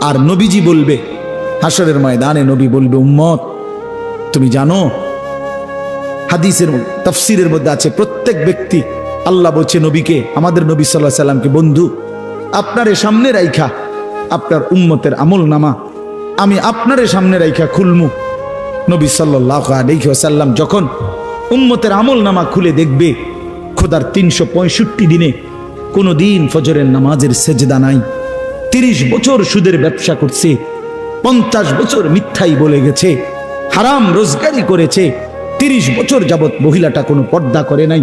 আর নবীজি বলবে, হাসরের ময়দানে নবী বলবে, উম্মত তুমি জানো, হাদিসের তাফসীরের মধ্যে আছে, প্রত্যেক ব্যক্তি আল্লাহ বলছে নবীকে, আমাদের নবী সাল্লাল্লাহু আলাইহি সাল্লামকে, বন্ধু আপনারে সামনে রাইখা আপনার উম্মতের আমল নামা আমি আপনারে সামনে রাইখা খুলমু। নবী সাল্লাল্লাহু আলাইহি ওয়াসাল্লাম যখন উম্মতের আমল নামা খুলে দেখবে, খোদার 365 দিনে কোনো দিন ফজরের নামাজের সেজদা নাই, 30 বছর সুদের ব্যবসা করছে, 50 বছর মিথ্যাই বলে গেছে, হারাম রোজগারি করেছে, 30 বছর যাবত মহিলাটা কোনো পর্দা করে নাই,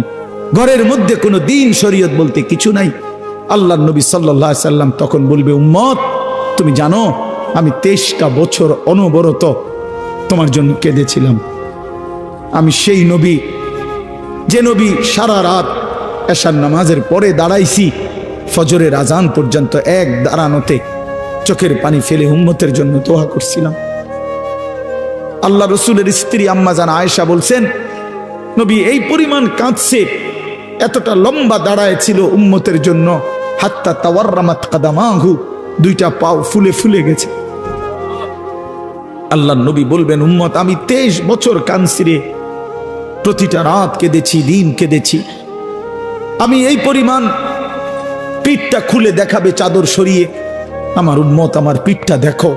ঘরের মধ্যে কোনো দিন শরীয়ত বলতে কিছু নাই। আল্লাহর নবী সাল্লাল্লাহু আলাইহি সাল্লাম তখন বলবে, উম্মত তুমি জানো আমি 23টা বছর অনবরত তোমার জন্য কেঁদেছিলাম। আমি সেই নবী, যে নবী সারা রাত এশার নামাজের পরে দাঁড়াইছি ফজরের আজান পর্যন্ত এক দাঁড়ানোতে চোখের পানি ফেলে উম্মতের জন্য দোয়া করছিলাম। আল্লাহ রসুলের স্ত্রী আম্মা জান আয়েশা বলছেন, নবী এই পরিমাণ কাঁদছে, এতটা লম্বা দাঁড়ায় ছিল উম্মতের জন্য, হাত্তা তাওয়াররামাত কাদামাহু, 2টা পাও ফুলে ফুলে গেছে। আল্লাহ নবী বলবেন, উম্মত আমি 23 বছর কাঁদছি রে, প্রতিটা রাত কেঁদেছি, দিন কেঁদেছি। আমি এই পরিমাণ, পিঠটা খুলে দেখাবে চাদর সরিয়ে, আমার উম্মত আমার পিঠটা দেখো,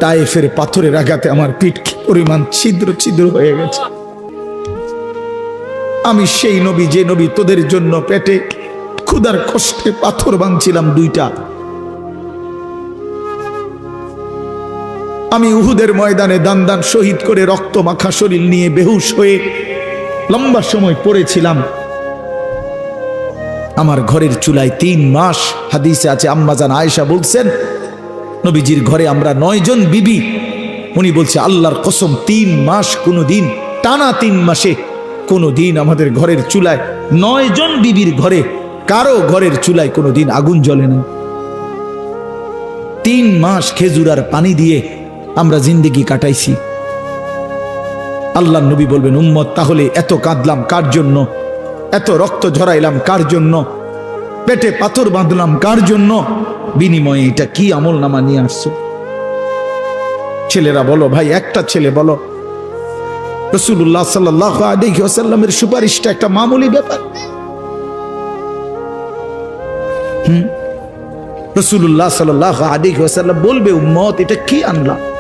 তায়েফের পাথরের আঘাতে আমার পিঠ কি পরিমাণ ছিদ্র ছিদ্র হয়ে গেছে। আমি সেই নবী, যে নবী তোদের জন্য পেটে ক্ষুধার কষ্টে পাথর ভাঙছিলাম 2টা। আমি উহুদের ময়দানে দান দান শহীদ করে রক্ত মাখা শরীর নিয়ে বেহুশ হয়ে লম্বা সময় পড়েছিলাম। আমার ঘরের চুলায় 3 মাস, হাদিসে আছে আম্মা জান আয়েশা বলছেন, নবীজির ঘরে আমরা 9 জন বিবি। উনি বলছে আল্লাহর কসম 3 মাস, কোনো দিন টানা 3 মাসে কোনো দিন আমাদের ঘরের চুলায় 9 জন বিবির ঘরে কারো ঘরের চুলায় কোনো দিন আগুন জ্বলে না। 3 মাস খেজুর আর পানি দিয়ে আমরা জিন্দেগি কাটাইছি। আল্লাহর নবী বলবেন, উম্মত তাহলে এত কাঁদলাম কার জন্য, এত রক্ত ঝরাইলাম কার জন্য, পেটে পাথর বাঁধলাম কার জন্য, বিনিময়ে এটা কি আমল নামা নিয়ে আসছো? ছেলেরা বলো, ভাই একটা ছেলে বলো, রাসূলুল্লাহ সাল্লাল্লাহু আলাইহি ওয়াসাল্লামের সুপারিশটা একটা মামুলি ব্যাপার। রাসূলুল্লাহ সাল্লাল্লাহু আলাইহি ওয়াসাল্লাম বলবে, উম্মত এটা কি আনলাম?